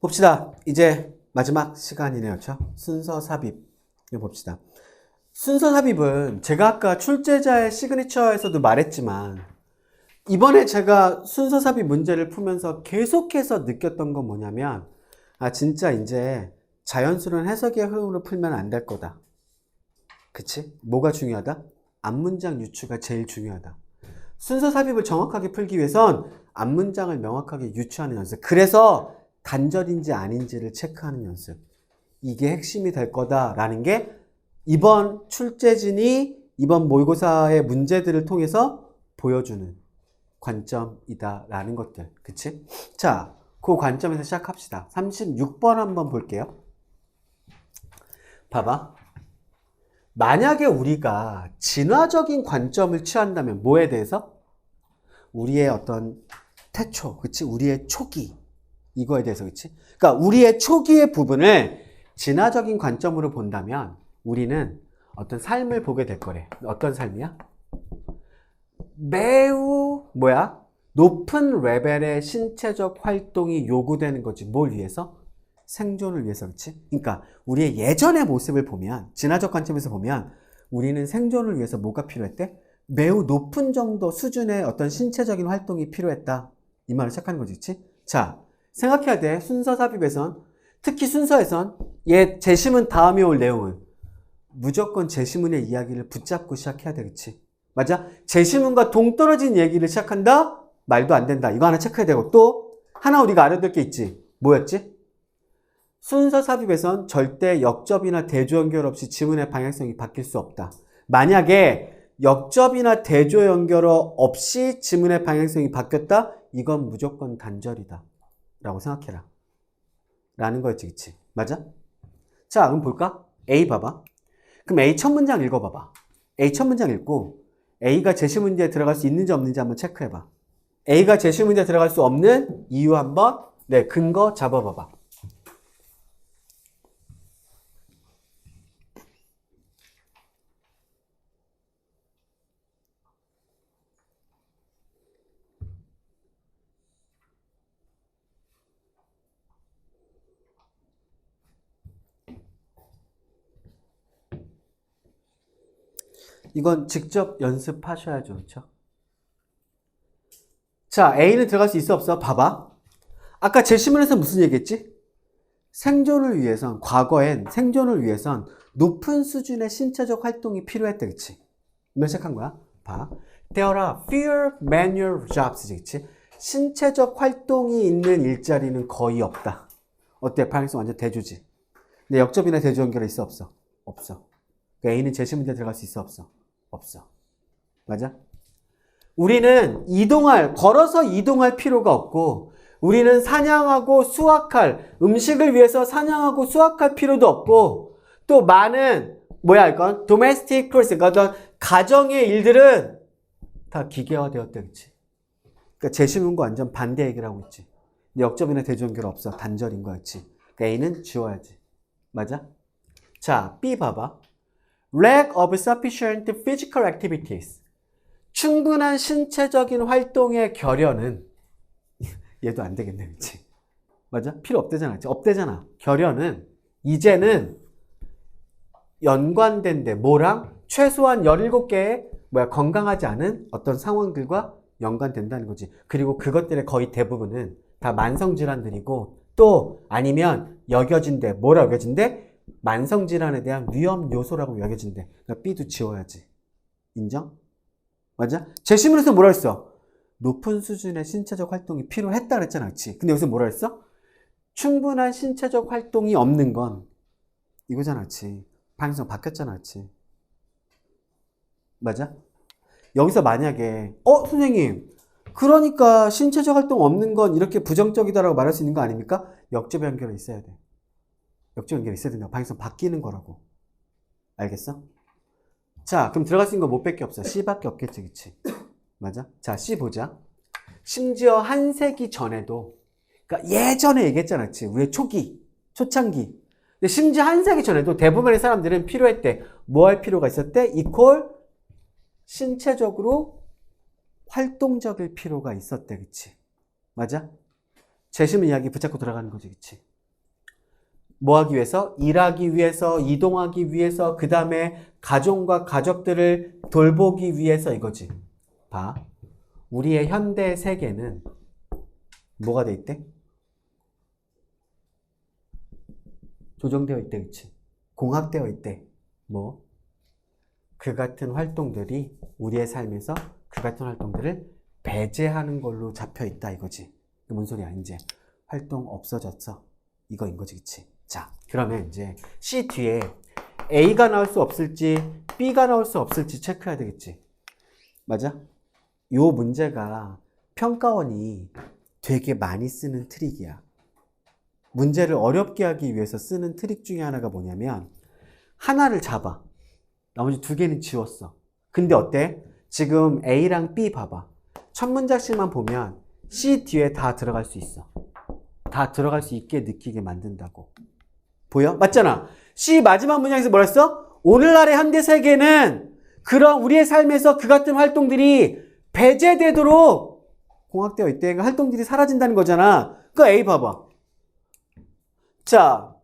봅시다. 이제 마지막 시간이네요. 그렇죠? 순서 삽입. 이거 봅시다. 순서 삽입은 제가 아까 출제자의 시그니처에서도 말했지만 이번에 제가 순서 삽입 문제를 풀면서 계속해서 느꼈던 건 뭐냐면 진짜 이제 자연스러운 해석의 흐름으로 풀면 안 될 거다. 그치? 뭐가 중요하다? 앞문장 유추가 제일 중요하다. 순서 삽입을 정확하게 풀기 위해선 앞문장을 명확하게 유추하는 연습. 그래서 단절인지 아닌지를 체크하는 연습. 이게 핵심이 될 거다라는 게 이번 출제진이 이번 모의고사의 문제들을 통해서 보여주는 관점이다라는 것들. 그치? 자, 그 관점에서 시작합시다. 36번 한번 볼게요. 봐봐. 만약에 우리가 진화적인 관점을 취한다면 뭐에 대해서? 우리의 어떤 태초, 그치? 우리의 초기. 이거에 대해서, 그치? 그러니까 우리의 초기의 부분을 진화적인 관점으로 본다면 우리는 어떤 삶을 보게 될 거래. 어떤 삶이야? 매우 높은 레벨의 신체적 활동이 요구되는 거지. 뭘 위해서? 생존을 위해서. 그렇지? 그러니까 우리의 예전의 모습을 보면, 진화적 관점에서 보면 우리는 생존을 위해서 뭐가 필요했대? 매우 높은 정도 수준의 어떤 신체적인 활동이 필요했다. 이 말을 시작하는 거지. 그렇지? 자, 생각해야 돼. 순서 삽입에선, 특히 순서에선 제시문 다음에 올 내용은 무조건 제시문의 이야기를 붙잡고 시작해야 되겠지. 맞아? 제시문과 동떨어진 얘기를 시작한다? 말도 안 된다. 이거 하나 체크해야 되고, 또 하나 우리가 알아둘 게 있지. 뭐였지? 순서 삽입에선 절대 역접이나 대조 연결 없이 지문의 방향성이 바뀔 수 없다. 만약에 역접이나 대조 연결 없이 지문의 방향성이 바뀌었다? 이건 무조건 단절이다 라고 생각해라 라는 거였지. 그치? 맞아? 자, 그럼 볼까? A 봐봐. 그럼 A 첫 문장 읽어봐봐. A 첫 문장 읽고 A가 제시문제에 들어갈 수 있는지 없는지 한번 체크해봐. A가 제시문제에 들어갈 수 없는 이유 한번 근거 잡아봐봐. 이건 직접 연습하셔야죠. 그렇죠? 자, A는 들어갈 수 있어 없어? 봐봐. 아까 제시문에서 무슨 얘기했지? 생존을 위해선, 과거엔 생존을 위해선 높은 수준의 신체적 활동이 필요했대. 그치? 몇 시작한 거야? 봐. There are fewer manual jobs. 그치? 신체적 활동이 있는 일자리는 거의 없다. 어때? 방향성 완전 대조지. 근데 역접이나 대조 연결이 있어 없어? 없어. 그러니까 A는 제시문제 들어갈 수 있어 없어? 없어. 맞아? 우리는 걸어서 이동할 필요가 없고, 우리는 사냥하고 수확할, 음식을 위해서 사냥하고 수확할 필요도 없고, 또 많은, 이건? domestic process, 그러니까 가정의 일들은 다 기계화되었대, 그치? 그러니까 제시문과 완전 반대 얘기를 하고 있지. 역접이나 대조 연결 없어. 단절인 거야, 그치? 그러니까 A는 지워야지. 맞아? 자, B 봐봐. Lack of sufficient physical activities. 충분한 신체적인 활동의 결여는 얘도 안 되겠네, 그치? 맞아? 필요 없대잖아. 없대잖아. 결여는 이제는 연관된대. 뭐랑? 최소한 17개의 건강하지 않은 어떤 상황들과 연관된다는 거지. 그리고 그것들의 거의 대부분은 다 만성질환들이고, 또 아니면 여겨진대. 뭐라 여겨진대? 만성질환에 대한 위험 요소라고 여겨진대. 그러니까 B도 지워야지. 인정? 맞아? 제시문에서 뭐라 했어? 높은 수준의 신체적 활동이 필요했다 그랬잖아. 그치? 근데 여기서 뭐라 했어? 충분한 신체적 활동이 없는 건 이거잖아. 그치? 방향성 바뀌었잖아. 그치? 맞아? 여기서 만약에 선생님 그러니까 신체적 활동 없는 건 이렇게 부정적이다라고 말할 수 있는 거 아닙니까? 역접 연결이 있어야 돼. 역접 연결이 있어야 된다. 방향성 바뀌는 거라고. 알겠어? 자, 그럼 들어갈 수 있는 거 못 밖에 없어. C밖에 없겠지, 그치? 맞아? 자, C 보자. 심지어 한 세기 전에도, 그러니까 예전에 얘기했잖아, 그치? 우리의 초창기. 근데 심지어 한 세기 전에도 대부분의 사람들은 필요했대. 뭐 할 필요가 있었대? 이퀄 신체적으로 활동적일 필요가 있었대, 그치? 맞아? 제시문 이야기 붙잡고 들어가는 거지, 그치? 뭐 하기 위해서? 일하기 위해서, 이동하기 위해서, 그 다음에 가족과 가족들을 돌보기 위해서 이거지. 봐. 우리의 현대 세계는 뭐가 돼 있대? 조정되어 있대, 그치? 공학되어 있대. 뭐? 그 같은 활동들이 우리의 삶에서 그 같은 활동들을 배제하는 걸로 잡혀 있다 이거지. 뭔 소리야? 이제 활동 없어졌어. 이거인 거지, 그치? 자, 그러면 이제 C 뒤에 A가 나올 수 없을지 B가 나올 수 없을지 체크해야 되겠지. 맞아? 요 문제가 평가원이 되게 많이 쓰는 트릭이야. 문제를 어렵게 하기 위해서 쓰는 트릭 중에 하나가 뭐냐면 하나를 잡아. 나머지 두 개는 지웠어. 근데 어때? 지금 A랑 B 봐봐. 첫 문장씩만 보면 C 뒤에 다 들어갈 수 있어. 다 들어갈 수 있게 느끼게 만든다고. 보여? 맞잖아. C 마지막 문장에서 뭐라 했어? 오늘날의 현대 세계는 그런 우리의 삶에서 그 같은 활동들이 배제되도록 공학되어 있대. 그러니까 활동들이 사라진다는 거잖아. 그 A 봐봐. 자,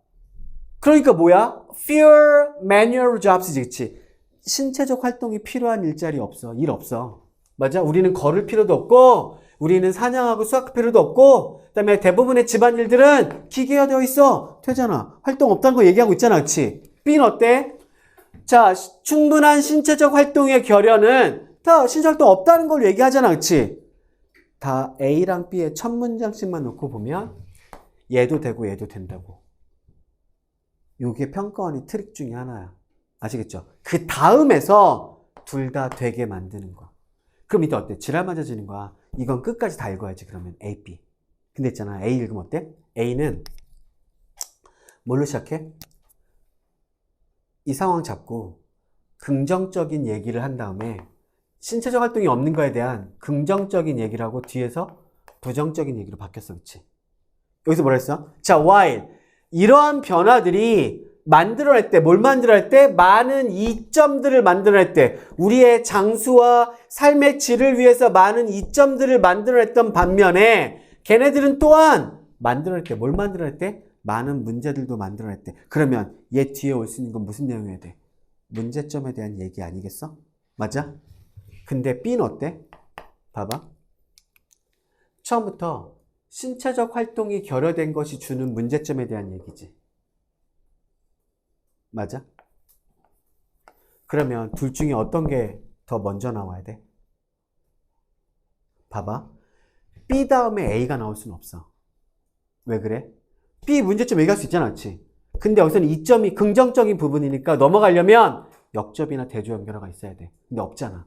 그러니까 뭐야? Fewer manual jobs이지, 그치? 신체적 활동이 필요한 일자리 없어. 일 없어. 맞아? 우리는 걸을 필요도 없고, 우리는 사냥하고 수학할 필요도 없고, 그 다음에 대부분의 집안일들은 기계화되어 있어. 되잖아. 활동 없다는 거 얘기하고 있잖아, 그치? B는 어때? 자, 충분한 신체적 활동의 결여는 다 신체 활동 없다는 걸 얘기하잖아, 그치? 다 A랑 B의 첫 문장씩만 놓고 보면 얘도 되고 얘도 된다고. 이게 평가원의 트릭 중에 하나야. 아시겠죠? 그 다음에서 둘 다 되게 만드는 거야. 그럼 이때 어때? 지랄 맞아지는 거야. 이건 끝까지 다 읽어야지. 그러면 A, B. 근데 있잖아. A 읽으면 어때? A는 뭘로 시작해? 이 상황 잡고 긍정적인 얘기를 한 다음에 신체적 활동이 없는 거에 대한 긍정적인 얘기를 하고 뒤에서 부정적인 얘기로 바뀌었어. 그치? 여기서 뭐라 했어? 자, while 이러한 변화들이 만들어낼 때, 뭘 만들어낼 때? 많은 이점들을 만들어낼 때, 우리의 장수와 삶의 질을 위해서 많은 이점들을 만들어냈던 반면에 걔네들은 또한 만들어낼 때, 뭘 만들어낼 때? 많은 문제들도 만들어낼 때. 그러면 얘 뒤에 올 수 있는 건 무슨 내용이어야 돼? 문제점에 대한 얘기 아니겠어? 맞아? 근데 B는 어때? 봐봐. 처음부터 신체적 활동이 결여된 것이 주는 문제점에 대한 얘기지. 맞아? 그러면 둘 중에 어떤 게 더 먼저 나와야 돼? 봐봐. B 다음에 A가 나올 수는 없어. 왜 그래? B 문제점 얘기할 수 있잖아, 그렇지? 근데 여기서는 이점이 긍정적인 부분이니까 넘어가려면 역접이나 대조 연결어가 있어야 돼. 근데 없잖아.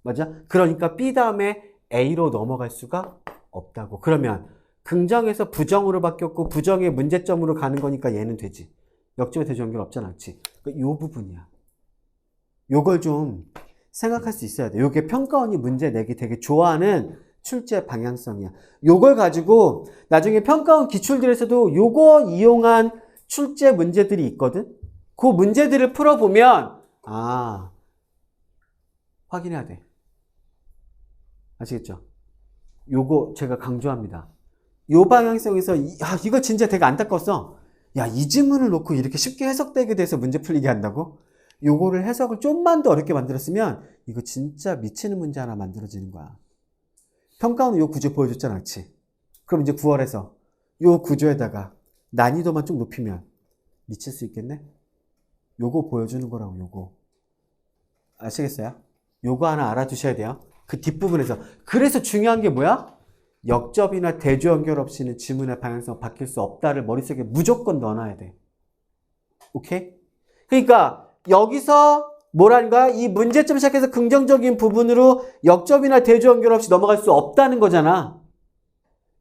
맞아? 그러니까 B 다음에 A로 넘어갈 수가 없다고. 그러면 긍정에서 부정으로 바뀌었고 부정의 문제점으로 가는 거니까 얘는 되지. 역접의 대조 연결 없잖아, 그렇지? 그러니까 요 부분이야. 요걸 좀 생각할 수 있어야 돼. 요게 평가원이 문제 내기 되게 좋아하는 출제 방향성이야. 요걸 가지고 나중에 평가원 기출들에서도 요거 이용한 출제 문제들이 있거든? 그 문제들을 풀어보면 확인해야 돼. 아시겠죠? 요거 제가 강조합니다. 요 방향성에서 이거 진짜 되게 안타까웠어. 야, 이 지문을 놓고 이렇게 쉽게 해석되게 돼서 문제 풀리게 한다고? 요거를 해석을 좀만 더 어렵게 만들었으면 이거 진짜 미치는 문제 하나 만들어지는 거야. 평가원은 요 구조 보여줬잖아, 그렇지? 그럼 이제 9월에서 요 구조에다가 난이도만 좀 높이면 미칠 수 있겠네? 요거 보여주는 거라고, 요거. 아시겠어요? 요거 하나 알아두셔야 돼요. 그 뒷부분에서. 그래서 중요한 게 뭐야? 역접이나 대조 연결 없이는 지문의 방향성 바뀔 수 없다를 머릿속에 무조건 넣어놔야 돼. 오케이? 그러니까 여기서 뭐라는 거야? 이 문제점 시작해서 긍정적인 부분으로 역접이나 대조 연결 없이 넘어갈 수 없다는 거잖아.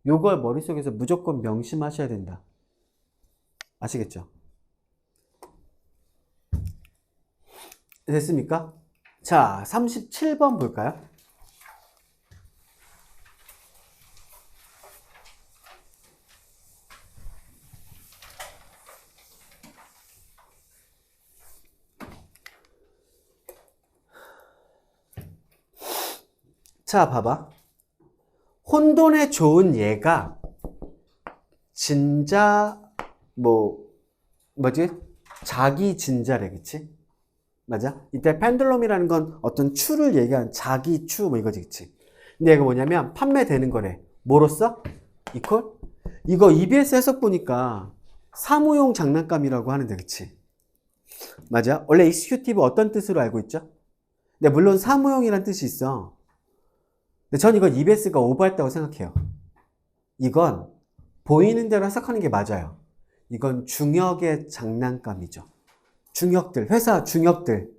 요걸 머릿속에서 무조건 명심하셔야 된다. 아시겠죠? 됐습니까? 자, 37번 볼까요? 자, 봐봐. 혼돈에 좋은 얘가 진자 뭐지? 자기 진자래, 그치? 맞아? 이때 펜들럼이라는 건 어떤 추를 얘기하는 자기 추, 뭐 이거지, 그치? 근데 이거 뭐냐면, 판매되는 거래. 뭐로써? 이퀄? 이거 EBS 해석 보니까 사무용 장난감이라고 하는데, 그치? 맞아? 원래 executive 어떤 뜻으로 알고 있죠? 근데 물론 사무용이란 뜻이 있어. 근데 전 이건 EBS가 오버했다고 생각해요. 이건 보이는 대로 해석하는 게 맞아요. 이건 중역의 장난감이죠. 중역들, 회사 중역들.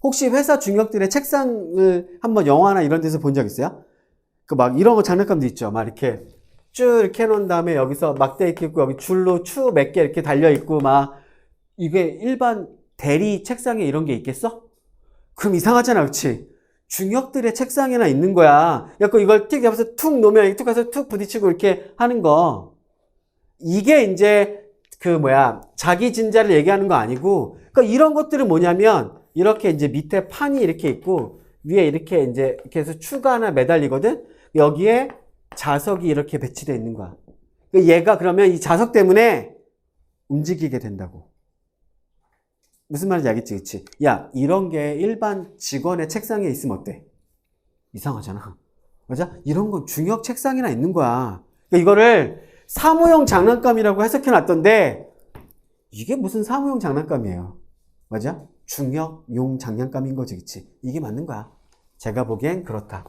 혹시 회사 중역들의 책상을 한번 영화나 이런 데서 본 적 있어요? 그 막 이런 거 장난감도 있죠. 막 이렇게 쭉 이렇게 해놓은 다음에 여기서 막대 이렇게 있고 여기 줄로 추 몇 개 이렇게 달려있고 막 이게 일반 대리 책상에 이런 게 있겠어? 그럼 이상하잖아, 그렇지? 중역들의 책상에나 있는 거야. 그래서 이걸 틱 잡아서 툭 놓으면 툭 가서 툭 부딪히고 이렇게 하는 거. 이게 이제 자기 진자를 얘기하는 거 아니고, 그러니까 이런 것들은 뭐냐면 이렇게 이제 밑에 판이 이렇게 있고 위에 이렇게 이제 이렇게 해서 추가 하나 매달리거든. 여기에 자석이 이렇게 배치되어 있는 거야. 얘가 그러면 이 자석 때문에 움직이게 된다고. 무슨 말인지 알겠지, 그치? 야, 이런 게 일반 직원의 책상에 있으면 어때? 이상하잖아. 맞아? 이런 건 중역 책상이나 있는 거야. 그러니까 이거를 사무용 장난감이라고 해석해 놨던데, 이게 무슨 사무용 장난감이에요? 맞아? 중역용 장난감인 거지, 그치? 이게 맞는 거야. 제가 보기엔 그렇다.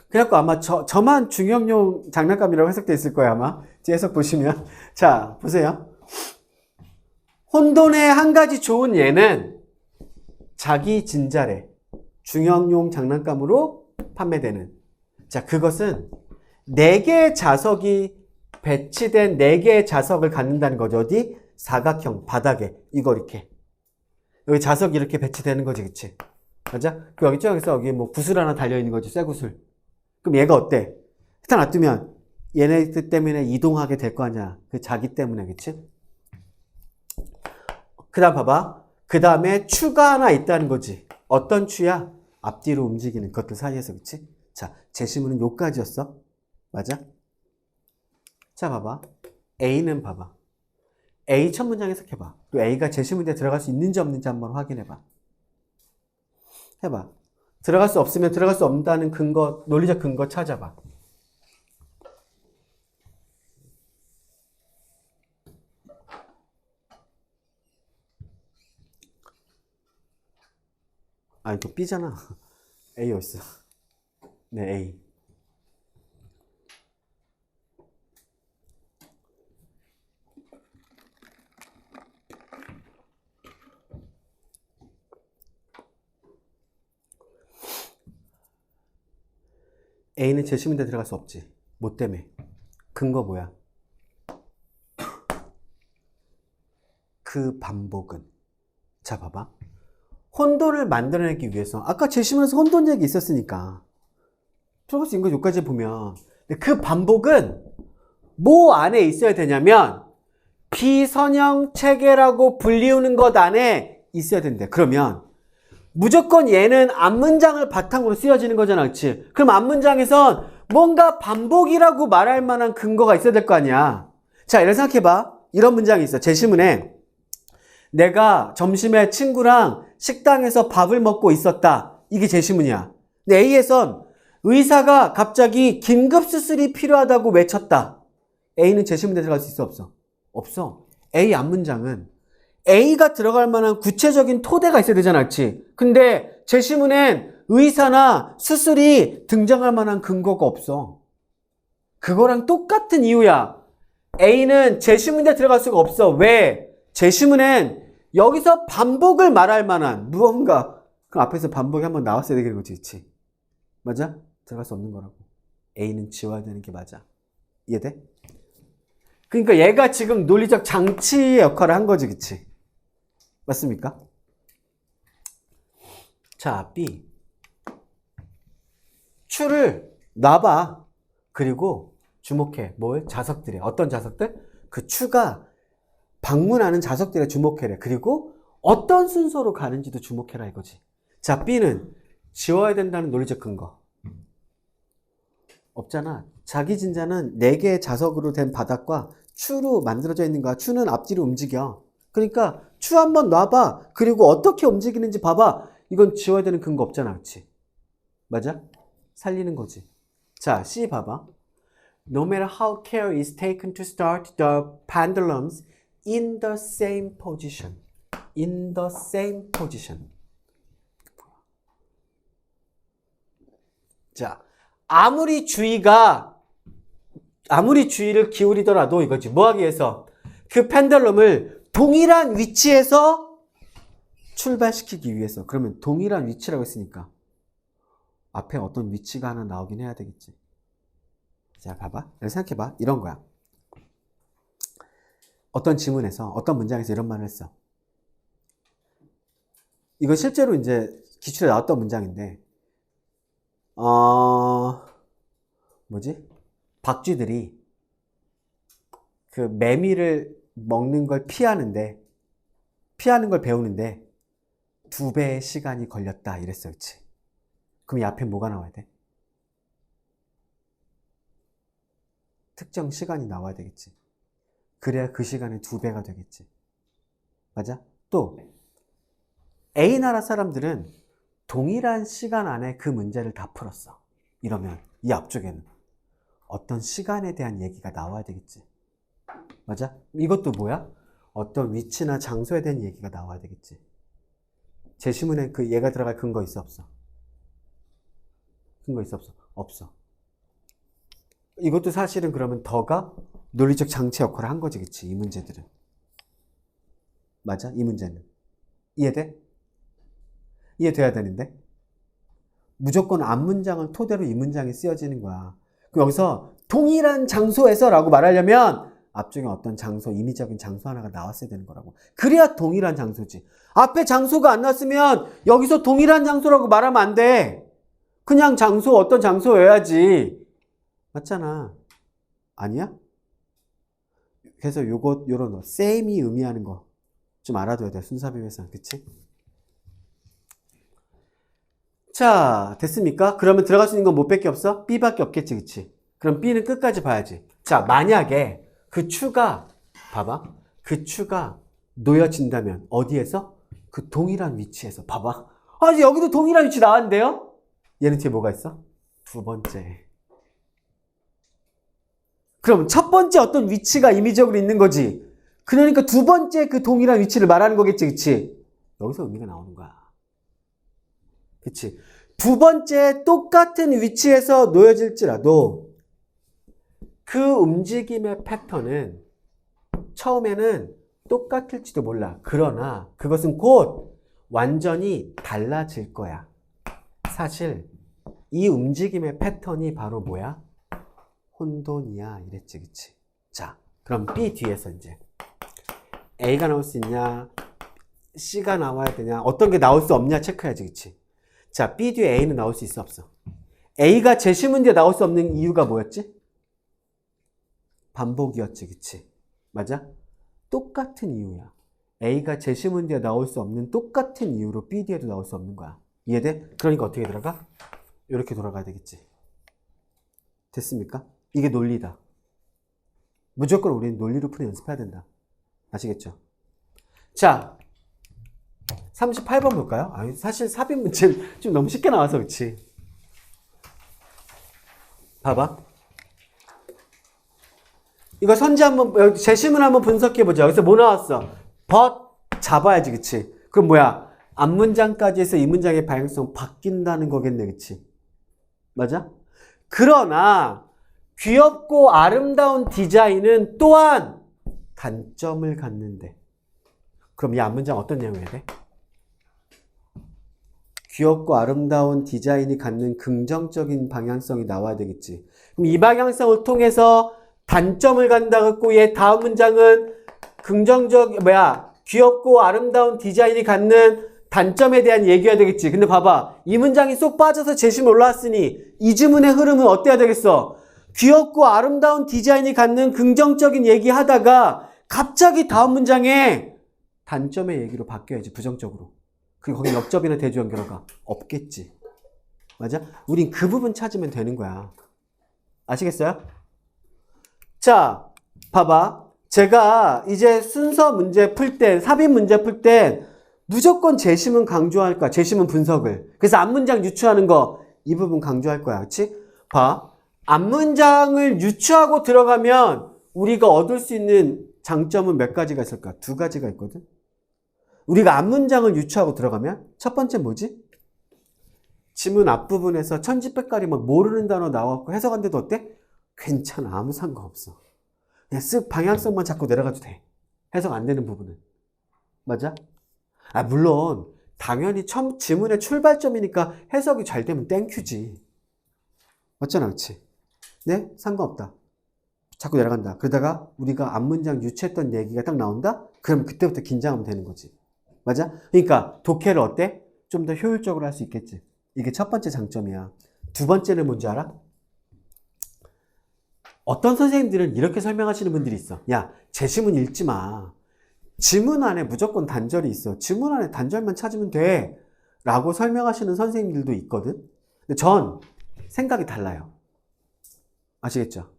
그래갖고 아마 저만 중역용 장난감이라고 해석돼 있을 거예요, 아마. 제 해석 보시면. 자, 보세요. 혼돈의 한 가지 좋은 예는 자기 진자래. 중역용 장난감으로 판매되는. 자, 그것은 4개의 자석이 배치된 4개의 자석을 갖는다는 거죠. 어디? 사각형, 바닥에. 이거 이렇게. 여기 자석이 이렇게 배치되는 거지, 그치? 맞아? 그 여기 저기서 여기 뭐 구슬 하나 달려있는 거지, 쇠구슬. 그럼 얘가 어때? 일단 놔두면 얘네들 때문에 이동하게 될 거 아니야. 그 자기 때문에, 그치? 그 다음 봐봐. 그 다음에 추가 하나 있다는 거지. 어떤 추야? 앞뒤로 움직이는 것들 사이에서, 그치? 자, 제시문은 요까지였어. 맞아? 자, 봐봐. A는 봐봐. A 첫 문장 해석해봐. 또 A가 제시문에 들어갈 수 있는지 없는지 한번 확인해봐. 해봐. 들어갈 수 없으면 들어갈 수 없다는 근거, 논리적 근거 찾아봐. 아니, 또 B잖아. A 어딨어? 네, A. A는 제시문에 들어갈 수 없지. 뭐 때문에? 근거 뭐야? 그 반복은. 자, 봐봐. 혼돈을 만들어내기 위해서 아까 제시문에서 혼돈 얘기 있었으니까 들어갈 수 있는 거 여기까지 보면 그 반복은 뭐 안에 있어야 되냐면 비선형 체계라고 불리우는 것 안에 있어야 된대. 그러면 무조건 얘는 앞문장을 바탕으로 쓰여지는 거잖아, 그렇지? 그럼 앞문장에선 뭔가 반복이라고 말할 만한 근거가 있어야 될 거 아니야. 자, 이런 생각해봐. 이런 문장이 있어. 제시문에 내가 점심에 친구랑 식당에서 밥을 먹고 있었다. 이게 제시문이야. 근데 A에선 의사가 갑자기 긴급 수술이 필요하다고 외쳤다. A는 제시문에 들어갈 수 있어, 없어? 없어. A 앞문장은 A가 들어갈 만한 구체적인 토대가 있어야 되잖아, 그렇지? 근데 제시문엔 의사나 수술이 등장할 만한 근거가 없어. 그거랑 똑같은 이유야. A는 제시문에 들어갈 수가 없어. 왜? 제시문엔 여기서 반복을 말할 만한 무언가 그 앞에서 반복이 한번 나왔어야 되는 거지, 그치? 맞아? 들어갈 수 없는 거라고. A는 지워야 되는 게 맞아. 이해돼? 그러니까 얘가 지금 논리적 장치의 역할을 한 거지, 그치? 맞습니까? 자, B. 추를 놔봐. 그리고 주목해. 뭘? 자석들에. 어떤 자석들? 그 추가 방문하는 자석들에 주목해라. 그리고 어떤 순서로 가는지도 주목해라 이거지. 자, B는 지워야 된다는 논리적 근거. 없잖아. 자기 진자는 4개의 자석으로 된 바닥과 추로 만들어져 있는 거야. 추는 앞뒤로 움직여. 그러니까 추 한번 놔봐. 그리고 어떻게 움직이는지 봐봐. 이건 지워야 되는 근거 없잖아. 그치? 맞아? 살리는 거지. 자, C 봐봐. No matter how care is taken to start the pendulums in the same position. In the same position. 자, 아무리 주의를 기울이더라도 이거지. 뭐 하기 위해서? 그 펜들럼을 동일한 위치에서 출발시키기 위해서. 그러면 동일한 위치라고 했으니까 앞에 어떤 위치가 하나 나오긴 해야 되겠지. 자, 봐봐. 생각해봐. 이런 거야. 어떤 지문에서, 어떤 문장에서 이런 말을 했어. 이거 실제로 이제 기출에 나왔던 문장인데, 박쥐들이 그 매미를 먹는 걸 피하는 걸 배우는데 2배의 시간이 걸렸다. 이랬어. 그치? 그럼 이 앞에 뭐가 나와야 돼? 특정 시간이 나와야 되겠지. 그래야 그 시간이 2배가 되겠지. 맞아? 또 A 나라 사람들은 동일한 시간 안에 그 문제를 다 풀었어. 이러면 이 앞쪽에는 어떤 시간에 대한 얘기가 나와야 되겠지. 맞아? 이것도 뭐야? 어떤 위치나 장소에 대한 얘기가 나와야 되겠지. 제시문에 그 얘가 들어갈 근거 있어 없어? 근거 있어 없어? 없어. 이것도 사실은 그러면 더가 논리적 장치 역할을 한 거지. 그치? 이 문제들은. 맞아? 이 문제는. 이해돼? 이해돼야 되는데? 무조건 앞문장을 토대로 이 문장이 쓰여지는 거야. 그럼 여기서 동일한 장소에서 라고 말하려면 앞쪽에 어떤 장소, 임의적인 장소 하나가 나왔어야 되는 거라고. 그래야 동일한 장소지. 앞에 장소가 안 나왔으면 여기서 동일한 장소라고 말하면 안 돼. 그냥 장소, 어떤 장소여야지. 맞잖아. 아니야? 그래서 요런 same이 의미하는 거 좀 알아둬야 돼. 순사비회상. 그치? 자, 됐습니까? 그러면 들어갈 수 있는 건 뭐밖에 없어? B밖에 없겠지. 그치? 그럼 B는 끝까지 봐야지. 자, 만약에 그 추가, 봐봐. 그 추가 놓여진다면 어디에서? 그 동일한 위치에서. 봐봐. 아, 여기도 동일한 위치 나왔는데요? 얘는 뒤에 뭐가 있어? 2번째. 그럼 첫 번째 어떤 위치가 임의적으로 있는 거지. 그러니까 2번째 그 동일한 위치를 말하는 거겠지. 그치? 여기서 의미가 나오는 거야. 그치? 2번째 똑같은 위치에서 놓여질지라도 그 움직임의 패턴은 처음에는 똑같을지도 몰라. 그러나 그것은 곧 완전히 달라질 거야. 사실 이 움직임의 패턴이 바로 뭐야? 혼돈이야. 이랬지. 그치? 자, 그럼 B 뒤에서 이제 A가 나올 수 있냐? C가 나와야 되냐? 어떤 게 나올 수 없냐? 체크해야지. 그치? 자, B 뒤에 A는 나올 수 있어 없어? A가 제시문제에 나올 수 없는 이유가 뭐였지? 반복이었지. 그치? 맞아? 똑같은 이유야. A가 제시문제에 나올 수 없는 똑같은 이유로 B 뒤에도 나올 수 없는 거야. 이해돼? 그러니까 어떻게 들어가? 이렇게 돌아가야 되겠지. 됐습니까? 이게 논리다. 무조건 우리는 논리로 푸는 연습해야 된다. 아시겠죠? 자, 38번 볼까요? 아니, 사실 삽입 문제 좀 너무 쉽게 나와서 그렇지. 봐봐. 이거 선지 한번, 제시문 한번 분석해보자. 여기서 뭐 나왔어? but 잡아야지. 그치? 그럼 뭐야? 앞문장까지 해서 이 문장의 방향성 바뀐다는 거겠네. 그치? 맞아? 그러나 귀엽고 아름다운 디자인은 또한 단점을 갖는데. 그럼 이 앞문장 어떤 내용이어야 돼? 귀엽고 아름다운 디자인이 갖는 긍정적인 방향성이 나와야 되겠지. 그럼 이 방향성을 통해서 단점을 갖는다 했고, 얘 다음 문장은 귀엽고 아름다운 디자인이 갖는 단점에 대한 얘기가 되겠지. 근데 봐봐. 이 문장이 쏙 빠져서 제시문 올라왔으니 이 지문의 흐름은 어때야 되겠어? 귀엽고 아름다운 디자인이 갖는 긍정적인 얘기 하다가 갑자기 다음 문장에 단점의 얘기로 바뀌어야지. 부정적으로. 그리고 거기 역접이나 대조연결어가 없겠지. 맞아? 우린 그 부분 찾으면 되는 거야. 아시겠어요? 자, 봐봐. 제가 이제 순서 문제 풀 때, 삽입 문제 풀 때 무조건 재심은 강조할 거야. 재심은 분석을. 그래서 앞문장 유추하는 거 이 부분 강조할 거야. 그치? 봐. 앞문장을 유추하고 들어가면 우리가 얻을 수 있는 장점은 몇 가지가 있을까? 두 가지가 있거든. 우리가 앞문장을 유추하고 들어가면 첫 번째 뭐지? 지문 앞부분에서 천지백깔이 뭐 모르는 단어 나왔고 해석한데도 어때? 괜찮아. 아무 상관없어. 그냥 쓱 방향성만 잡고 내려가도 돼. 해석 안 되는 부분은. 맞아? 아, 물론 당연히 처음 지문의 출발점이니까 해석이 잘 되면 땡큐지. 맞잖아, 그치? 네? 상관없다. 자꾸 내려간다. 그러다가 우리가 앞문장 유추했던 얘기가 딱 나온다? 그럼 그때부터 긴장하면 되는 거지. 맞아? 그러니까 독해를 어때? 좀 더 효율적으로 할 수 있겠지. 이게 첫 번째 장점이야. 두 번째는 뭔지 알아? 어떤 선생님들은 이렇게 설명하시는 분들이 있어. 야, 제시문 읽지 마. 지문 안에 무조건 단절이 있어. 지문 안에 단절만 찾으면 돼. 라고 설명하시는 선생님들도 있거든. 근데 전 생각이 달라요. 아시겠죠?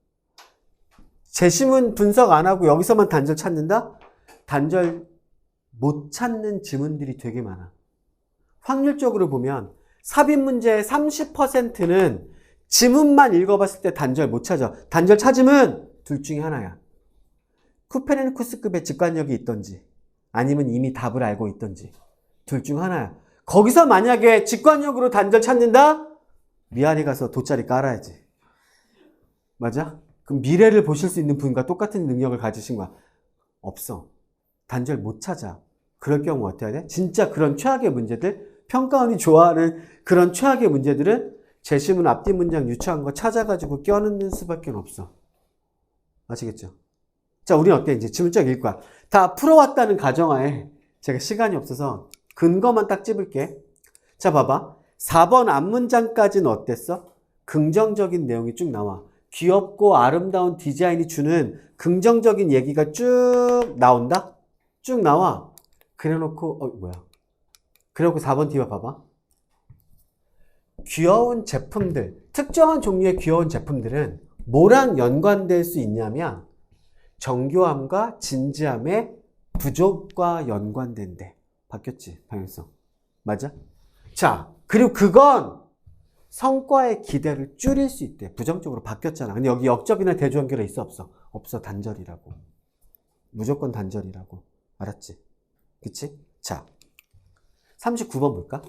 제시문 분석 안 하고 여기서만 단절 찾는다? 단절 못 찾는 지문들이 되게 많아. 확률적으로 보면 삽입 문제의 30%는 지문만 읽어봤을 때 단절 못 찾아. 단절 찾으면 둘 중에 하나야. 쿠페르니쿠스급의 직관력이 있던지 아니면 이미 답을 알고 있던지 둘 중 하나야. 거기서 만약에 직관력으로 단절 찾는다? 미아리 가서 돗자리 깔아야지. 맞아? 그럼 미래를 보실 수 있는 분과 똑같은 능력을 가지신 거야. 없어. 단절 못 찾아. 그럴 경우 어떻게 해야 돼? 진짜 그런 최악의 문제들, 평가원이 좋아하는 그런 최악의 문제들은 제시문 앞뒤 문장 유추한 거 찾아가지고 껴넣는 수밖에 없어. 아시겠죠? 자, 우리는 어때? 이제 지문짝 읽을 거야. 다 풀어왔다는 가정하에 제가 시간이 없어서 근거만 딱 찝을게. 자, 봐봐. 4번 앞문장까지는 어땠어? 긍정적인 내용이 쭉 나와. 귀엽고 아름다운 디자인이 주는 긍정적인 얘기가 쭉 나온다? 쭉 나와. 그래놓고, 그래놓고 4번 뒤에 봐봐. 귀여운 제품들, 특정한 종류의 귀여운 제품들은 뭐랑 연관될 수 있냐면 정교함과 진지함의 부족과 연관된대. 바뀌었지, 방향성. 맞아? 자, 그리고 그건 성과의 기대를 줄일 수 있대. 부정적으로 바뀌었잖아. 근데 여기 역접이나 대조연결에 있어, 없어? 없어. 단절이라고. 무조건 단절이라고. 알았지? 그치? 자, 39번 볼까?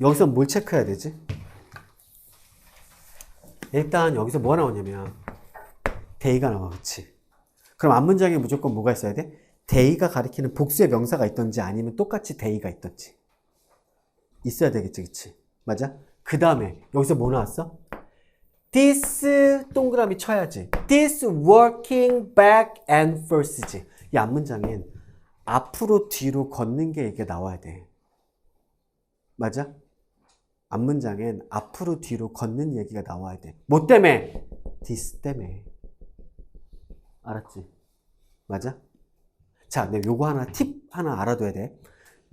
여기서 뭘 체크해야 되지? 일단 여기서 뭐가 나오냐면 대의가 나와. 그치? 그럼 앞문장에 무조건 뭐가 있어야 돼? 대의가 가리키는 복수의 명사가 있던지 아니면 똑같이 대의가 있던지 있어야 되겠지. 그치? 맞아? 그 다음에 여기서 뭐 나왔어? This 동그라미 쳐야지. This working back and forth지. 이 앞문장엔 앞으로 뒤로 걷는 게 이게 나와야 돼. 맞아? 앞문장엔 앞으로 뒤로 걷는 얘기가 나와야 돼. 뭐 때문에? this 때문에. 알았지? 맞아? 자, 내가 요거 하나, 팁 하나 알아둬야 돼.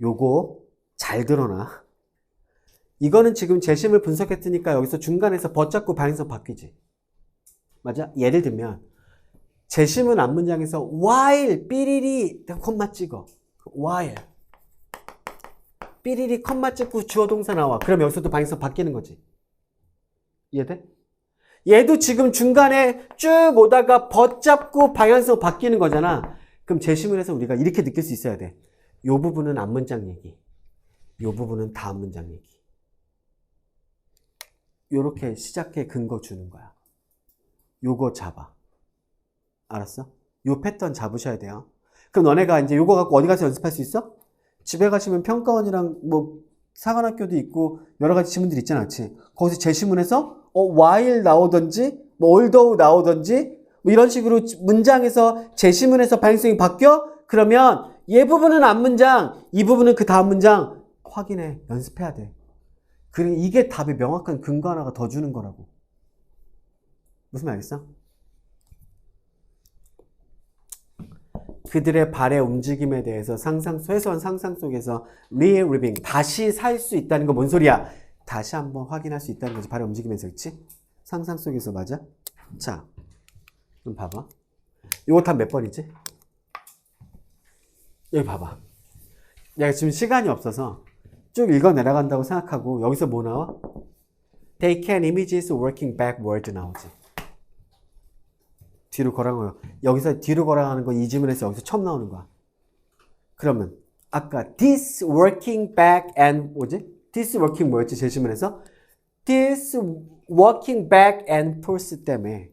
요거 잘 들어놔. 이거는 지금 재심을 분석했으니까 여기서 중간에서 벗잡고 방향성 바뀌지. 맞아? 예를 들면 재심은 앞문장에서 while 삐리리 콤마 찍어. while 삐리리 콤마 찍고 주어 동사 나와. 그럼 여기서도 방향성 바뀌는 거지. 이해돼? 얘도 지금 중간에 쭉 오다가 벗잡고 방향성 바뀌는 거잖아. 그럼 재심문에서 우리가 이렇게 느낄 수 있어야 돼. 요 부분은 앞문장 얘기, 요 부분은 다음 문장 얘기. 요렇게 시작해 근거 주는 거야. 요거 잡아. 알았어? 요 패턴 잡으셔야 돼요. 그럼 너네가 이제 요거 갖고 어디 가서 연습할 수 있어? 집에 가시면 평가원이랑 뭐 사관학교도 있고 여러 가지 지문들 있잖아. 그치? 거기서 제시문에서 while 나오던지 뭐 although 나오던지 뭐 이런 식으로 문장에서 제시문에서 방향성이 바뀌어? 그러면 얘 부분은 앞문장, 이 부분은 그 다음 문장 확인해. 연습해야 돼. 그리고 이게 답의 명확한 근거 하나가 더 주는 거라고. 무슨 말 알겠어? 그들의 발의 움직임에 대해서 최소한 상상 속에서 re-living, 다시 살 수 있다는 거 뭔 소리야? 다시 한번 확인할 수 있다는 거지. 발의 움직임에서. 그치? 상상 속에서. 맞아? 자, 그럼 봐봐. 이거 다 몇 번이지? 여기 봐봐. 내가 지금 시간이 없어서 쭉 읽어 내려간다고 생각하고 여기서 뭐 나와? They can images working backward 나오지. 뒤로 걸어간 거예요. 여기서 뒤로 걸어가는 거 이 지문에서 여기서 처음 나오는 거야. 그러면 아까 this working back and 뭐지? this working 뭐였지? 제 지문에서 this working back and forth 때문에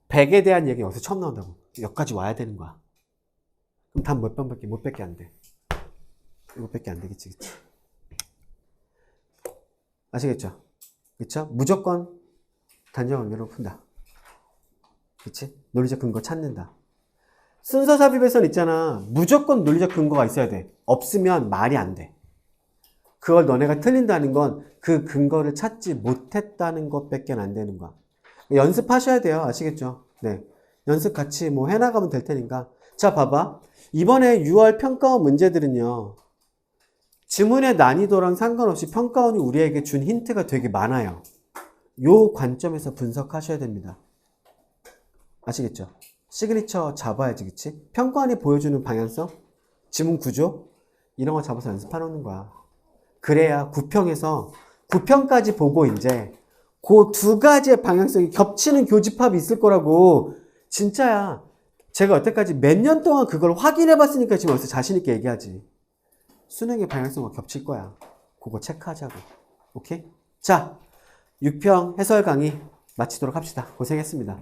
back에 대한 얘기 여기서 처음 나온다고. 여기까지 와야 되는 거야. 그럼 답 몇 번밖에 못 밖에 안 돼. 이것밖에 안 되겠지, 그치? 아시겠죠? 그쵸? 무조건 단정 관계로 푼다. 그치? 논리적 근거 찾는다. 순서 삽입에선 있잖아. 무조건 논리적 근거가 있어야 돼. 없으면 말이 안 돼. 그걸 너네가 틀린다는 건 그 근거를 찾지 못했다는 것밖에 안 되는 거야. 연습하셔야 돼요. 아시겠죠? 네. 연습 같이 뭐 해나가면 될 테니까. 자, 봐봐. 이번에 6월 평가원 문제들은요. 지문의 난이도랑 상관없이 평가원이 우리에게 준 힌트가 되게 많아요. 요 관점에서 분석하셔야 됩니다. 아시겠죠? 시그니처 잡아야지, 그치? 평가원이 보여주는 방향성, 지문 구조, 이런 거 잡아서 연습해놓는 거야. 그래야 9평까지 보고 이제 그 두 가지의 방향성이 겹치는 교집합이 있을 거라고. 진짜야. 제가 여태까지 몇 년 동안 그걸 확인해 봤으니까 지금 여기서 자신있게 얘기하지. 수능의 방향성과 겹칠 거야. 그거 체크하자고. 오케이? 자, 6평 해설 강의 마치도록 합시다. 고생했습니다.